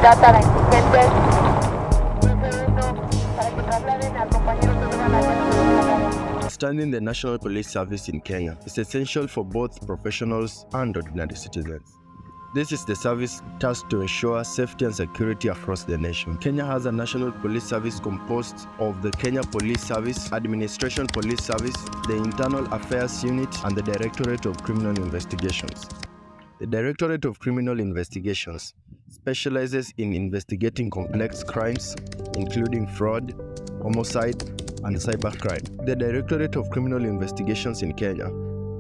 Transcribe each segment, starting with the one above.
data la indigentes. Para que trasladen al compañero que van a Understanding the National Police Service in Kenya is essential for both professionals and ordinary citizens. This is the service tasked to ensure safety and security across the nation. Kenya has a national police service composed of the Kenya Police Service, Administration Police Service, the Internal Affairs Unit, and the Directorate of Criminal Investigations. The Directorate of Criminal Investigations specializes in investigating complex crimes, including fraud, homicide, and cybercrime. The Directorate of Criminal Investigations in Kenya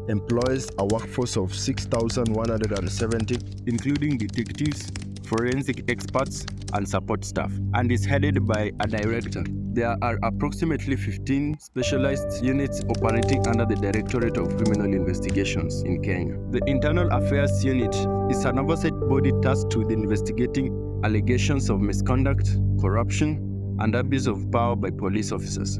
employs a workforce of 6,170, including detectives, forensic experts, and support staff, and is headed by a director. There are approximately 15 specialized units operating under the Directorate of Criminal Investigations in Kenya. The Internal Affairs Unit is an oversight body tasked with investigating allegations of misconduct, corruption, and abuse of power by police officers.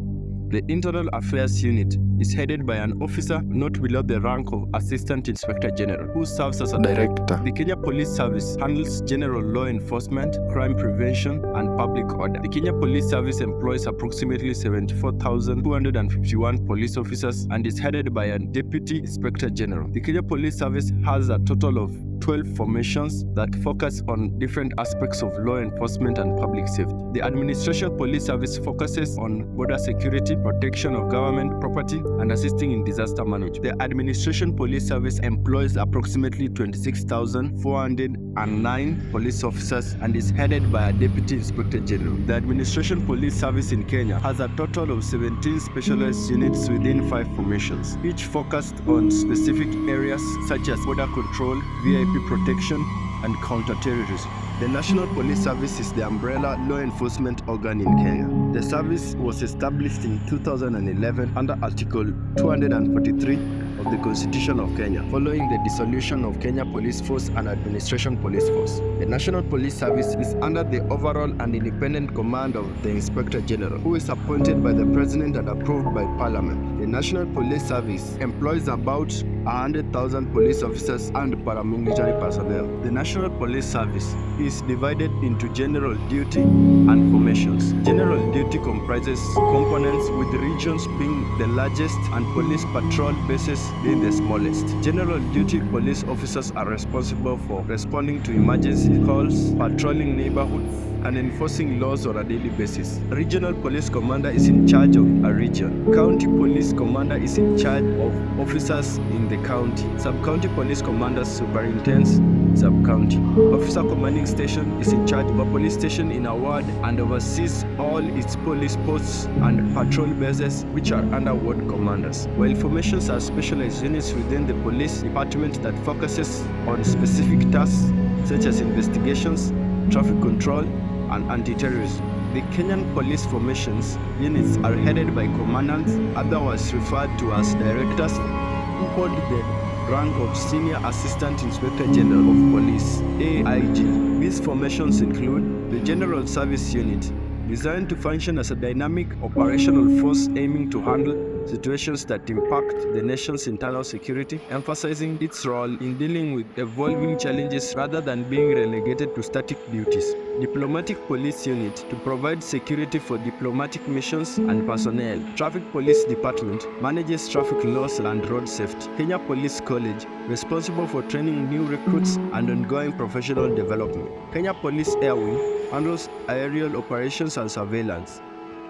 The Internal Affairs Unit is headed by an officer not below the rank of Assistant Inspector General, who serves as a director. The Kenya Police Service handles general law enforcement, crime prevention, and public order. The Kenya Police Service employs approximately 74,251 police officers and is headed by a Deputy Inspector General. The Kenya Police Service has a total of 12 formations that focus on different aspects of law enforcement and public safety. The Administration Police Service focuses on border security, protection of government property, and assisting in disaster management. The Administration Police Service employs approximately 26,409 police officers and is headed by a Deputy Inspector General. The Administration Police Service in Kenya has a total of 17 specialized units within 5 formations, each focused on specific areas such as border control, VIP protection, and counter-terrorism. The National Police Service is the umbrella law enforcement organ in Kenya. The service was established in 2011 under Article 243 of the Constitution of Kenya, following the dissolution of Kenya Police Force and Administration Police Force. The National Police Service is under the overall and independent command of the Inspector General, who is appointed by the President and approved by Parliament. The National Police Service employs about 100,000 police officers and paramilitary personnel. The National Police Service is divided into general duty and formations. General duty comprises components, with regions being the largest and police patrol bases being the smallest. General duty police officers are responsible for responding to emergency calls, patrolling neighborhoods, and enforcing laws on a daily basis. Regional police commander is in charge of a region. County police commander is in charge of officers in the county. Sub-county police commander superintends sub-county. Officer commanding station is in charge of a police station in a ward and oversees all its police posts and patrol bases, which are under ward commanders. While formations are specialized units within the police department that focuses on specific tasks such as investigations, traffic control, and anti-terrorism. The Kenyan police formations units are headed by commandants, otherwise referred to as directors, who hold the rank of Senior Assistant Inspector General of Police, AIG. These formations include the General Service Unit, designed to function as a dynamic operational force aiming to handle situations that impact the nation's internal security, emphasizing its role in dealing with evolving challenges rather than being relegated to static duties. Diplomatic Police Unit, to provide security for diplomatic missions and personnel. Traffic Police Department manages traffic laws and road safety. Kenya Police College, responsible for training new recruits and ongoing professional development. Kenya Police Air Wing handles aerial operations and surveillance.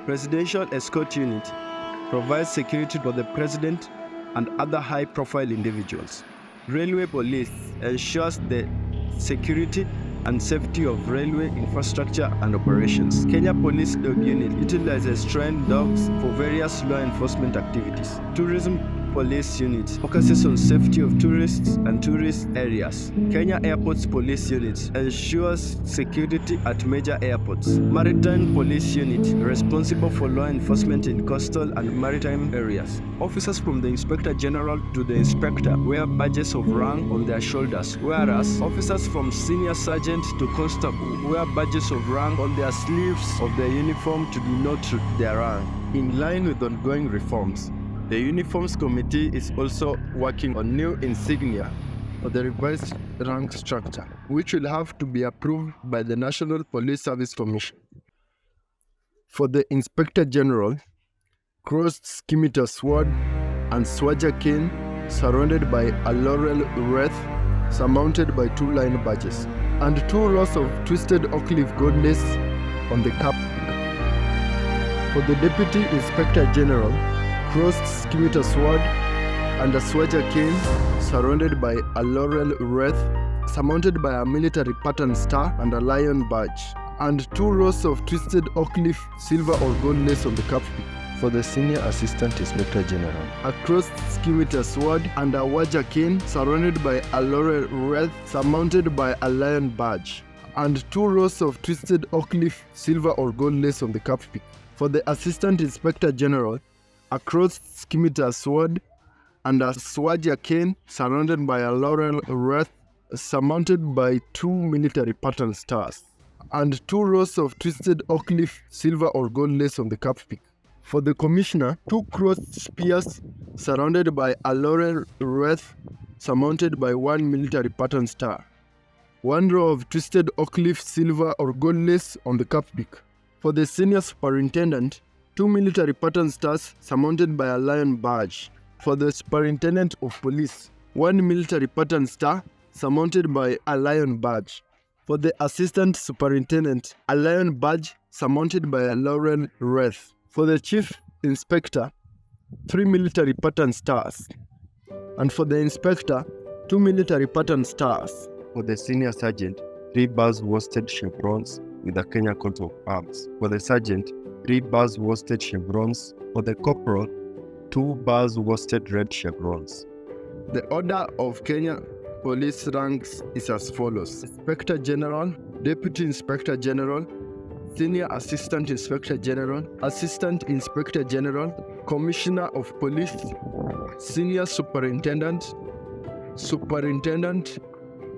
Presidential Escort Unit provides security for the President and other high-profile individuals. Railway Police ensures the security and safety of railway infrastructure and operations. Kenya Police Dog Unit utilizes trained dogs for various law enforcement activities. Tourism Police Unit focuses on safety of tourists and tourist areas. Kenya Airports Police Unit ensures security at major airports. Maritime Police Unit, responsible for law enforcement in coastal and maritime areas. Officers from the Inspector General to the Inspector wear badges of rank on their shoulders, whereas officers from Senior Sergeant to Constable wear badges of rank on their sleeves of their uniform to denote their rank. In line with ongoing reforms, the Uniforms Committee is also working on new insignia for the revised rank structure, which will have to be approved by the National Police Service Commission. For the Inspector General, crossed scimitar sword and swagger cane surrounded by a laurel wreath surmounted by 2 line badges, and 2 rows of twisted oak leaf gold lace on the cap. For the Deputy Inspector General, crossed scimitar sword and a swagger cane surrounded by a laurel wreath surmounted by a military pattern star and a lion badge, and 2 rows of twisted oak leaf silver or gold lace on the cap. For the Senior Assistant Inspector General, a crossed scimitar sword and a wager cane surrounded by a laurel wreath surmounted by a lion badge, and 2 rows of twisted oak leaf silver or gold lace on the cap. For the Assistant Inspector General, a crossed scimitar sword and a swagger cane surrounded by a laurel wreath surmounted by 2 military pattern stars, and 2 rows of twisted oak leaf silver or gold lace on the cap. For the Commissioner, 2 crossed spears surrounded by a laurel wreath surmounted by 1 military pattern star, 1 row of twisted oak leaf silver or gold lace on the cap peak. For the Senior Superintendent, 2 military pattern stars surmounted by a lion badge. For the Superintendent of Police, 1 military pattern star surmounted by a lion badge. For the Assistant Superintendent, a lion badge surmounted by a laurel wreath. For the Chief Inspector, 3 military pattern stars. And for the Inspector, 2 military pattern stars. For the Senior Sergeant, 3 bars worsted chevrons with a Kenya coat of arms. For the Sergeant, 3 bars worsted chevrons. For the Corporal, 2 bars worsted red chevrons. The order of Kenya Police ranks is as follows: Inspector General, Deputy Inspector General, Senior Assistant Inspector General, Assistant Inspector General, Commissioner of Police, Senior Superintendent, Superintendent,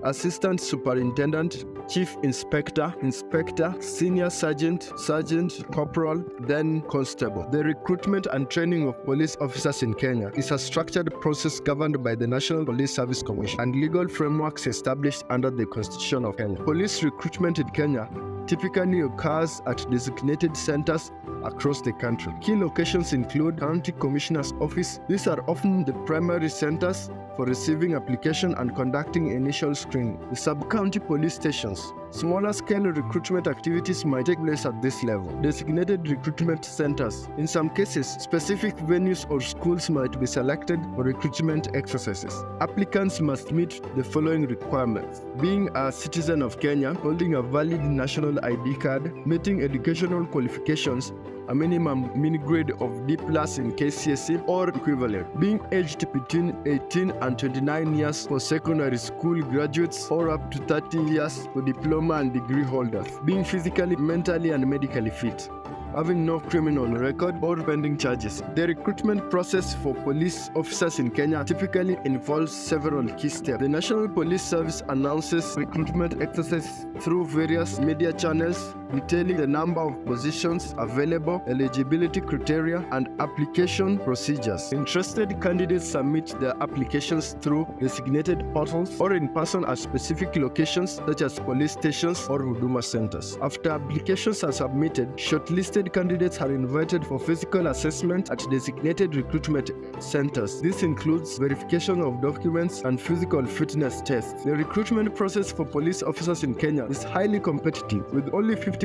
Assistant Superintendent, Chief Inspector, Inspector, Senior Sergeant, Sergeant, Corporal, then Constable. The recruitment and training of police officers in Kenya is a structured process governed by the National Police Service Commission and legal frameworks established under the Constitution of Kenya. Police recruitment in Kenya typically occurs at designated centers across the country. Key locations include County Commissioner's Office. These are often the primary centers for receiving application and conducting initial screening. The sub-county police stations. Smaller scale recruitment activities might take place at this level. Designated recruitment centers. In some cases, specific venues or schools might be selected for recruitment exercises. Applicants must meet the following requirements: being a citizen of Kenya, holding a valid national ID card, meeting educational qualifications, a minimum mean grade of D+ in KCSE or equivalent, being aged between 18 and 29 years for secondary school graduates or up to 30 years for diploma and degree holders, being physically, mentally and medically fit, having no criminal record or pending charges. The recruitment process for police officers in Kenya typically involves several key steps. The National Police Service announces recruitment exercises through various media channels, detailing the number of positions available, eligibility criteria, and application procedures. Interested candidates submit their applications through designated portals or in person at specific locations such as police stations or huduma centers. After applications are submitted, shortlisted candidates are invited for physical assessment at designated recruitment centers. This includes verification of documents and physical fitness tests. The recruitment process for police officers in Kenya is highly competitive, with only 50%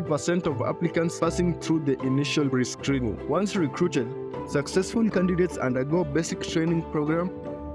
of applicants passing through the initial pre-screening. Once recruited, successful candidates undergo basic training program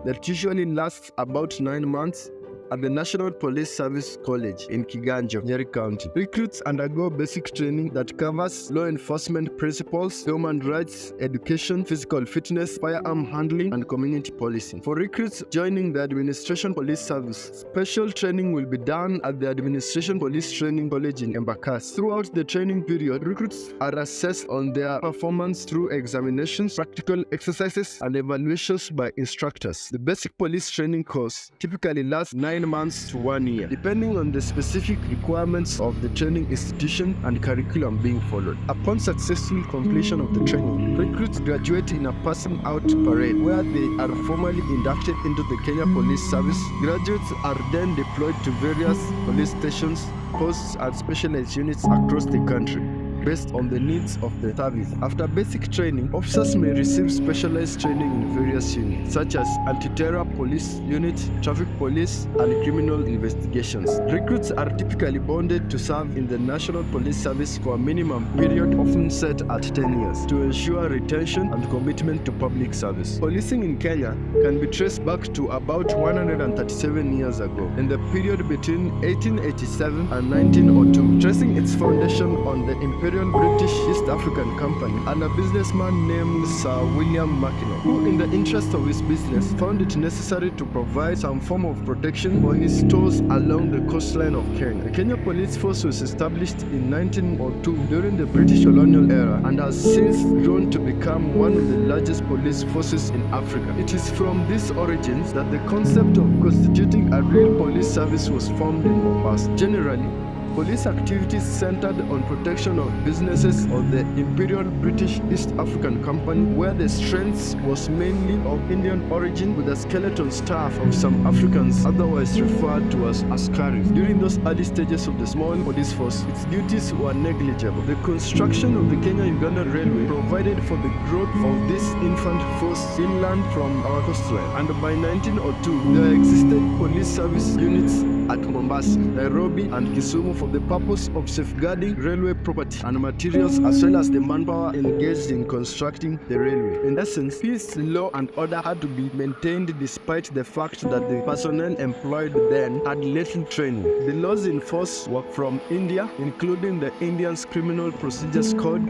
that usually lasts about 9 months at the National Police Service College in Kiganjo, Nyeri County. Recruits undergo basic training that covers law enforcement principles, human rights, education, physical fitness, firearm handling, and community policing. For recruits joining the Administration Police Service, special training will be done at the Administration Police Training College in Embakasi. Throughout the training period, recruits are assessed on their performance through examinations, practical exercises, and evaluations by instructors. The basic police training course typically lasts 9 9 months to 1 year, depending on the specific requirements of the training institution and curriculum being followed. Upon successful completion of the training, recruits graduate in a passing out parade where they are formally inducted into the Kenya Police Service. Graduates are then deployed to various police stations, posts, and specialized units across the country, based on the needs of the service. After basic training, officers may receive specialized training in various units, such as anti-terror police unit, traffic police, and criminal investigations. Recruits are typically bonded to serve in the National Police Service for a minimum period often set at 10 years to ensure retention and commitment to public service. Policing in Kenya can be traced back to about 137 years ago, in the period between 1887 and 1902, tracing its foundation on the Imperial British East African Company and a businessman named Sir William Mackinac, who in the interest of his business found it necessary to provide some form of protection for his stores along the coastline of Kenya. The Kenya Police Force was established in 1902 during the British colonial era and has since grown to become one of the largest police forces in Africa. It is from these origins that the concept of constituting a real police service was formed in Mombasa. Generally, police activities centered on protection of businesses of the Imperial British East African Company, where the strength was mainly of Indian origin, with a skeleton staff of some Africans, otherwise referred to as askaris. During those early stages of the small police force, its duties were negligible. The construction of the Kenya-Uganda Railway provided for the growth of this infant force inland from our coastline, and by 1902, there existed police service units at Mombasa, Nairobi, and Kisumu for the purpose of safeguarding railway property and materials, as well as the manpower engaged in constructing the railway. In essence, peace, law, and order had to be maintained despite the fact that the personnel employed then had little training. The laws in force were from India, including the Indian Criminal Procedures Code,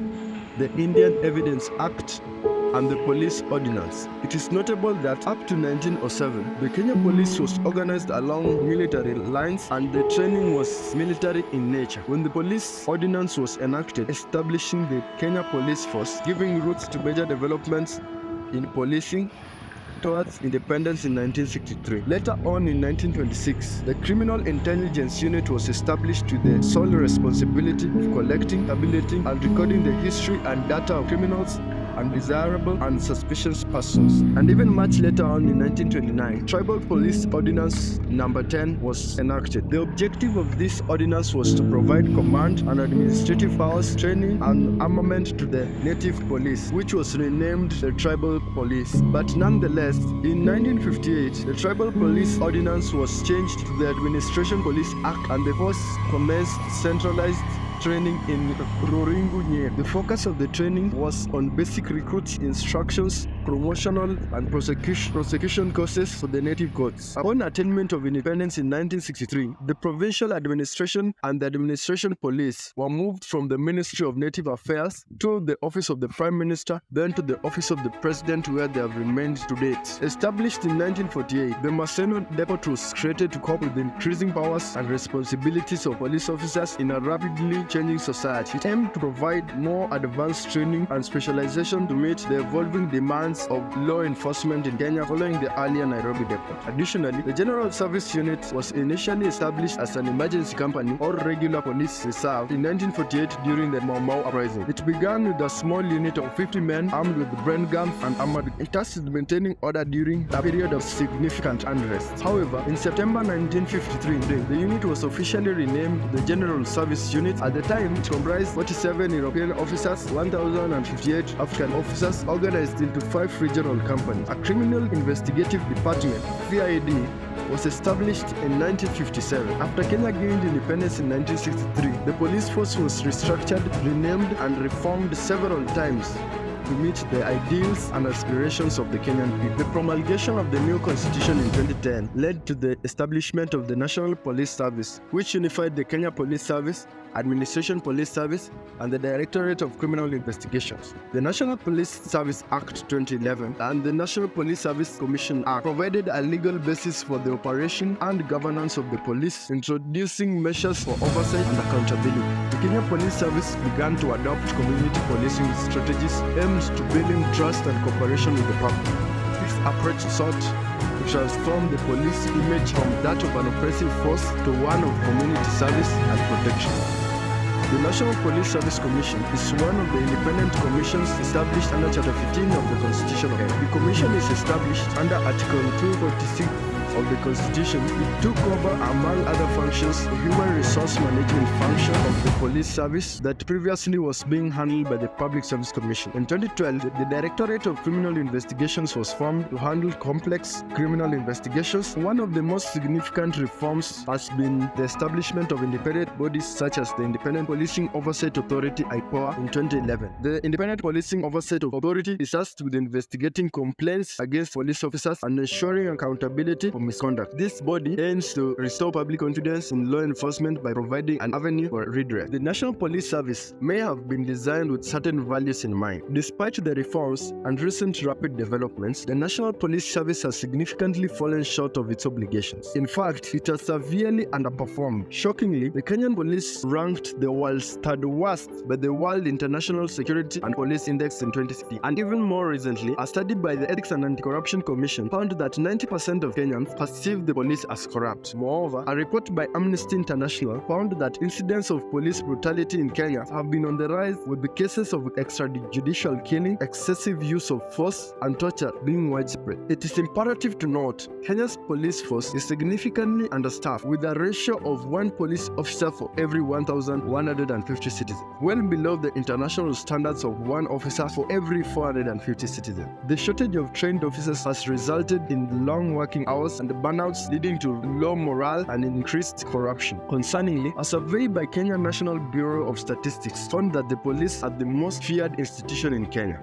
the Indian Evidence Act, and the Police Ordinance. It is notable that up to 1907, the Kenya Police was organized along military lines and the training was military in nature. When the Police Ordinance was enacted, establishing the Kenya Police Force, giving roots to major developments in policing towards independence in 1963. Later on in 1926, the Criminal Intelligence Unit was established with the sole responsibility of collecting, tabulating, and recording the history and data of criminals, undesirable and suspicious persons. And even much later on in 1929, Tribal Police Ordinance Number 10 was enacted. The objective of this ordinance was to provide command and administrative powers, training, and armament to the native police, which was renamed the Tribal Police. But nonetheless, in 1958, the Tribal Police Ordinance was changed to the Administration Police Act, and the force commenced centralized training in Ruringu Nye. The focus of the training was on basic recruit instructions, promotional and prosecution courses for the native courts. Upon attainment of independence in 1963, the provincial administration and the administration police were moved from the Ministry of Native Affairs to the office of the Prime Minister, then to the office of the President, where they have remained to date. Established in 1948, the Maseno Depot was created to cope with the increasing powers and responsibilities of police officers in a rapidly changing society. It aimed to provide more advanced training and specialization to meet the evolving demands of law enforcement in Kenya following the earlier Nairobi Depot. Additionally, the General Service Unit was initially established as an emergency company or regular police reserve in 1948 during the Mau Mau uprising. It began with a small unit of 50 men armed with brain guns and armored. It tasked maintaining order during a period of significant unrest. However, in September 1953, the unit was officially renamed the General Service Unit. At the time, it comprised 47 European officers, 1,058 African officers, organized into 5 regional companies. A criminal investigative department, CID, was established in 1957. After Kenya gained independence in 1963, the police force was restructured, renamed, and reformed several times to meet the ideals and aspirations of the Kenyan people. The promulgation of the new constitution in 2010 led to the establishment of the National Police Service, which unified the Kenya Police Service, Administration Police Service, and the Directorate of Criminal Investigations. The National Police Service Act 2011 and the National Police Service Commission Act provided a legal basis for the operation and governance of the police, introducing measures for oversight and accountability. The Kenya Police Service began to adopt community policing strategies aimed to building trust and cooperation with the public. This approach sought to transform the police image from that of an oppressive force to one of community service and protection. The National Police Service Commission is one of the independent commissions established under Chapter 15 of the Constitution of Kenya. The commission is established under Article 246 of the Constitution. It took over, among other functions, the human resource management function of the police service that previously was being handled by the Public Service Commission. In 2012, the Directorate of Criminal Investigations was formed to handle complex criminal investigations. One of the most significant reforms has been the establishment of independent bodies such as the Independent Policing Oversight Authority (IPOA) in 2011. The Independent Policing Oversight Authority is tasked with investigating complaints against police officers and ensuring accountability for misconduct. This body aims to restore public confidence in law enforcement by providing an avenue for redress. The National Police Service may have been designed with certain values in mind. Despite the reforms and recent rapid developments, the National Police Service has significantly fallen short of its obligations. In fact, it has severely underperformed. Shockingly, the Kenyan police ranked the world's third worst by the World International Security and Police Index in 2016. And even more recently, a study by the Ethics and Anti-Corruption Commission found that 90% of Kenyans perceive the police as corrupt. Moreover, a report by Amnesty International found that incidents of police brutality in Kenya have been on the rise, with the cases of extrajudicial killing, excessive use of force, and torture being widespread. It is imperative to note Kenya's police force is significantly understaffed, with a ratio of 1 police officer for every 1,150 citizens, well below the international standards of 1 officer for every 450 citizens. The shortage of trained officers has resulted in long working hours and burnouts, leading to low morale and increased corruption. Concerningly, a survey by Kenya National Bureau of Statistics found that the police are the most feared institution in Kenya.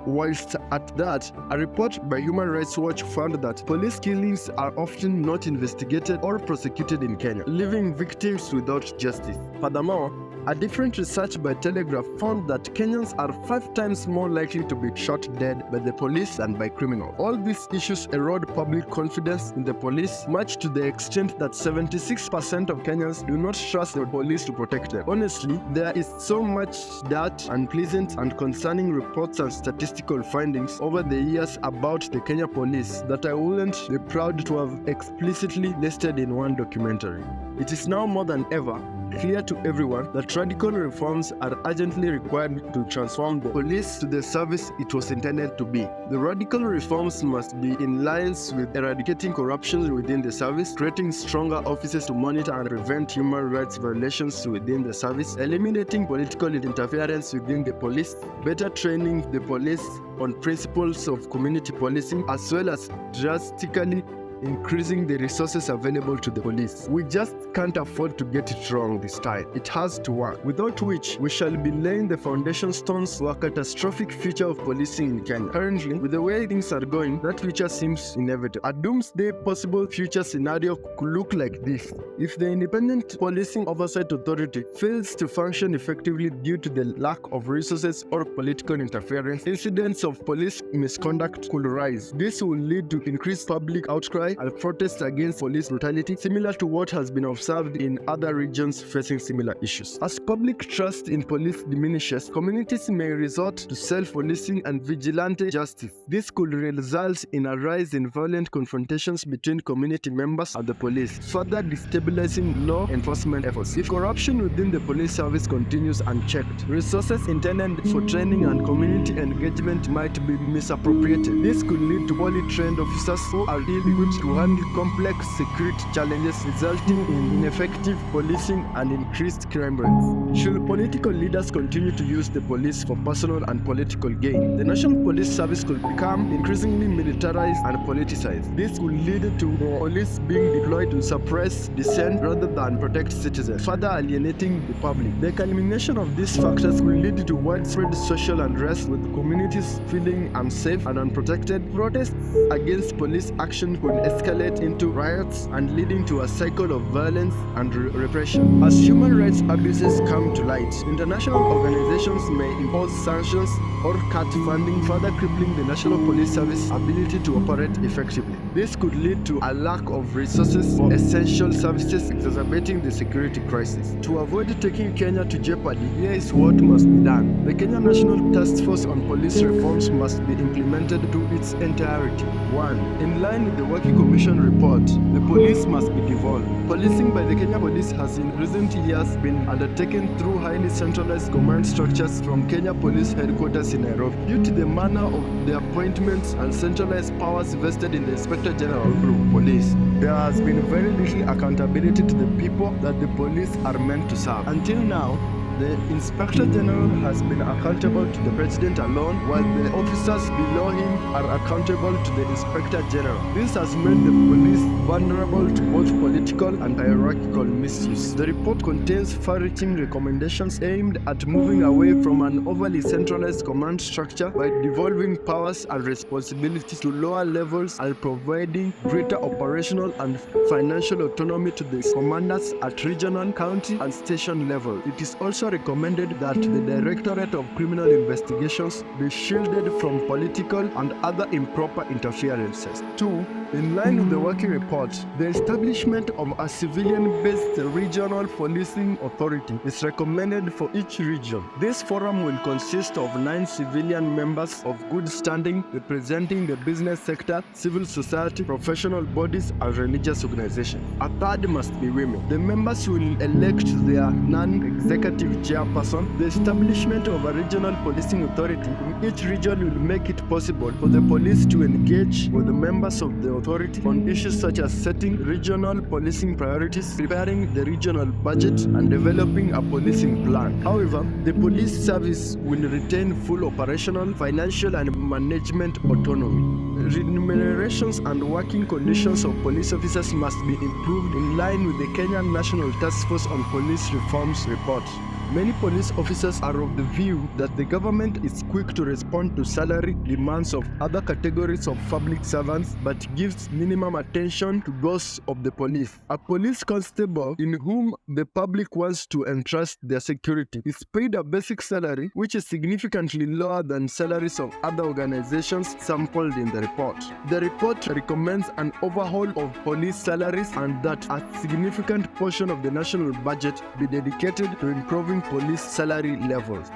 Whilst at that, a report by Human Rights Watch found that police killings are often not investigated or prosecuted in Kenya, leaving victims without justice. Furthermore, a different research by Telegraph found that Kenyans are 5 times more likely to be shot dead by the police than by criminals. All these issues erode public confidence in the police, much to the extent that 76% of Kenyans do not trust the police to protect them. Honestly, there is so much dirt, unpleasant and concerning reports and statistical findings over the years about the Kenya police that I wouldn't be proud to have explicitly listed in one documentary. It is now more than ever clear to everyone that radical reforms are urgently required to transform the police to the service it was intended to be. The radical reforms must be in line with eradicating corruption within the service, creating stronger offices to monitor and prevent human rights violations within the service, eliminating political interference within the police, better training the police on principles of community policing, as well as drastically increasing the resources available to the police. We just can't afford to get it wrong this time. It has to work, without which we shall be laying the foundation stones for a catastrophic future of policing in Kenya. Currently, with the way things are going, that future seems inevitable. A doomsday possible future scenario could look like this. If the Independent Policing Oversight Authority fails to function effectively due to the lack of resources or political interference, incidents of police misconduct could rise. This will lead to increased public outcry and protests against police brutality, similar to what has been observed in other regions facing similar issues. As public trust in police diminishes, communities may resort to self-policing and vigilante justice. This could result in a rise in violent confrontations between community members and the police, further destabilizing law enforcement efforts. If corruption within the police service continues unchecked, resources intended for training and community engagement might be misappropriated. This could lead to poorly trained officers who are ill-equipped to handle complex security challenges, resulting in ineffective policing and increased crime rates. Should political leaders continue to use the police for personal and political gain, the National Police Service could become increasingly militarized and politicized. This could lead to police being deployed to suppress dissent rather than protect citizens, further alienating the public. The culmination of these factors will lead to widespread social unrest, with communities feeling unsafe and unprotected. Protests against police action could escalate into riots and leading to a cycle of violence and repression. As human rights abuses come to light, international organizations may impose sanctions or cut funding, further crippling the National Police Service ability to operate effectively. This could lead to a lack of resources for essential services, exacerbating the security crisis. To avoid taking Kenya to jeopardy, here is what must be done. The Kenya National Task Force on Police Reforms must be implemented to its entirety. 1. In line with the Working Commission report, the police must be devolved. Policing by the Kenya Police has in recent years been undertaken through highly centralized command structures from Kenya Police Headquarters in Nairobi. Due to the manner of the appointments and centralized powers vested in the Inspector General of Police, there has been very little accountability to the people that the police are meant to serve. Until now, the Inspector General has been accountable to the President alone, while the officers below him are accountable to the Inspector General. This has made the police vulnerable to both political and hierarchical misuse. The report contains far-reaching recommendations aimed at moving away from an overly centralized command structure by devolving powers and responsibilities to lower levels and providing greater operational and financial autonomy to the commanders at regional, county, and station level. It is also recommended that the Directorate of Criminal Investigations be shielded from political and other improper interferences. 2. In line with the working report, the establishment of a civilian-based regional policing authority is recommended for each region. This forum will consist of 9 civilian members of good standing representing the business sector, civil society, professional bodies, and religious organizations. A third must be women. The members will elect their non-executive chairperson. The establishment of a regional policing authority in each region will make it possible for the police to engage with the members of the authority on issues such as setting regional policing priorities, preparing the regional budget, and developing a policing plan. However, the police service will retain full operational, financial, and management autonomy. Remunerations and working conditions of police officers must be improved in line with the Kenyan National Task Force on Police Reforms report. Many police officers are of the view that the government is quick to respond to salary demands of other categories of public servants but gives minimum attention to those of the police. A police constable in whom the public wants to entrust their security is paid a basic salary which is significantly lower than salaries of other organizations sampled in the report. The report recommends an overhaul of police salaries and that a significant portion of the national budget be dedicated to improving police salary levels.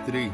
3.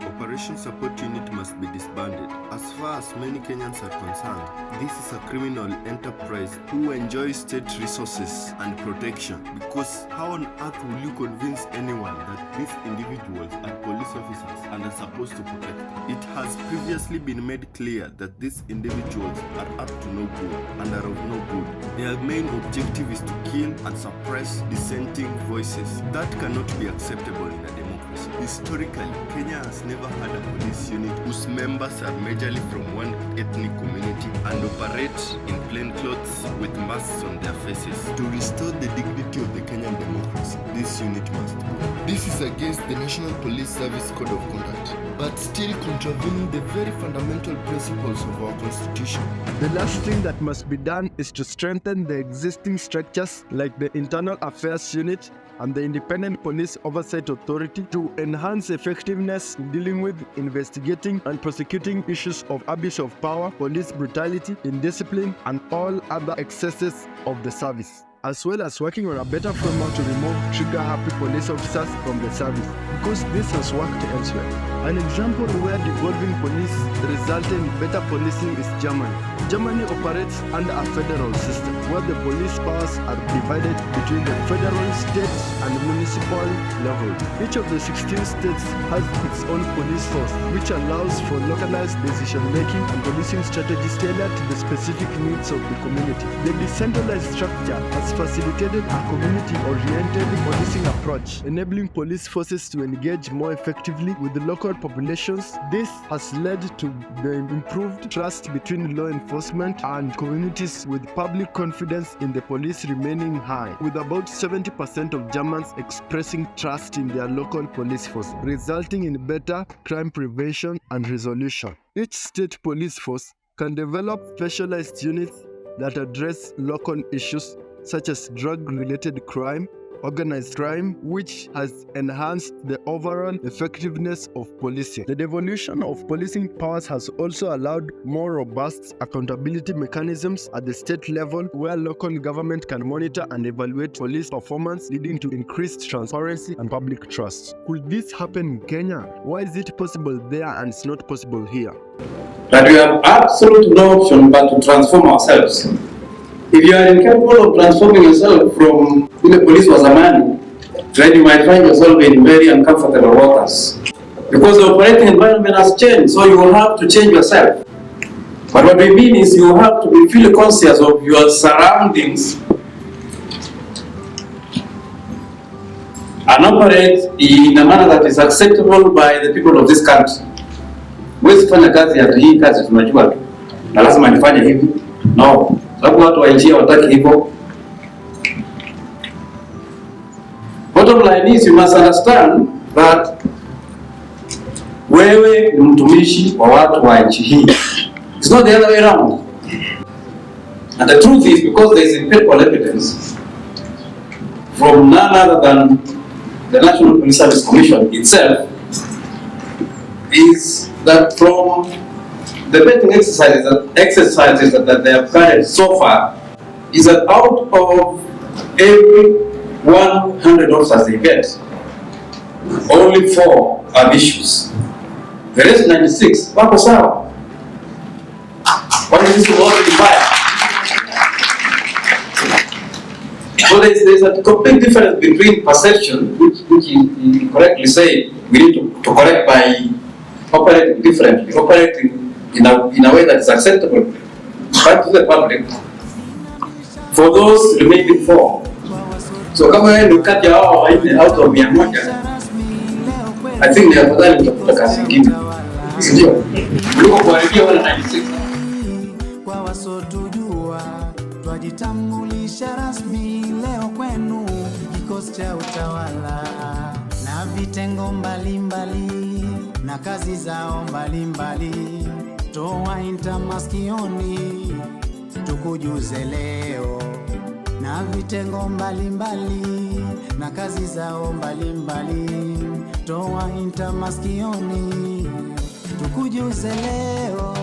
Operation Support Unit must be disbanded. As far as many Kenyans are concerned, this is a criminal enterprise who enjoys state resources and protection, because how on earth will you convince anyone that these individuals are police officers and are supposed to protect them? It has previously been made clear that these individuals are up to no good and are of no good. Their main objective is to kill and suppress dissenting voices. That cannot be acceptable in a democracy. Historically, Kenya has never had a police unit whose members are majorly from one ethnic community and operate in plain clothes with masks on their faces. To restore the dignity of the Kenyan democracy, this unit must go. This is against the National Police Service Code of Conduct, but still contravening the very fundamental principles of our constitution. The last thing that must be done is to strengthen the existing structures like the Internal Affairs Unit and the Independent Police Oversight Authority to enhance effectiveness in dealing with, investigating, and prosecuting issues of abuse of power, police brutality, indiscipline, and all other excesses of the service, as well as working on a better framework to remove trigger-happy police officers from the service, because this has worked elsewhere. An example where devolving police resulted in better policing is Germany. Germany operates under a federal system where the police powers are divided between the federal, state, and municipal levels. Each of the 16 states has its own police force, which allows for localized decision-making and policing strategies tailored to the specific needs of the community. The decentralized structure has facilitated a community-oriented policing approach, enabling police forces to engage more effectively with the local populations. This has led to the improved trust between law enforcement and communities, with public confidence in the police remaining high, with about 70% of Germans expressing trust in their local police force, resulting in better crime prevention and resolution. Each state police force can develop specialized units that address local issues such as drug-related crime, organized crime, which has enhanced the overall effectiveness of policing. The devolution of policing powers has also allowed more robust accountability mechanisms at the state level, where local government can monitor and evaluate police performance, leading to increased transparency and public trust. Could this happen in Kenya? Why is it possible there and it's not possible here? But we have absolutely no option but to transform ourselves. If you are incapable of transforming yourself from the police was a man, then you might find yourself in very uncomfortable waters. Because the operating environment has changed, so you will have to change yourself. But what we mean is you have to be fully conscious of your surroundings and operate in a manner that is acceptable by the people of this country. Huwezi fanya kazi ya hii kazi tunajua tu na lazima nifanye hivi. No. Sababu watu wa nchi hawataki hivyo. Bottom line is you must understand that wewe ni mtumishi wa watu wa nchi hii. It's not the other way around. And the truth is, because there is empirical evidence from none other than the National Police Service Commission itself, is that from the vetting exercises that they have carried so far, is that out of every 100 officers they get, only 4 have issues. The rest 96 wako sawa. What is this already fire? So there's a complete difference between perception, which you correctly say we need to correct by operating differently, operating in a way that is acceptable back to the public for those remaining 4. So kama wewe ndio kati ya hao wanne out of 100, I think ni afadhali utakuta kazi nyingine. Sio? Kuliko kuharibia wale 96. Kwa wasotujua twajitambulisha rasmi leo kwenu kikosi cha utawala na vitengo mbalimbali na kazi zao mbalimbali. Toa inta maskioni tukujuze leo na vitengo mbalimbali na kazi zao mbalimbali. Toa inta maskioni tukujuze leo.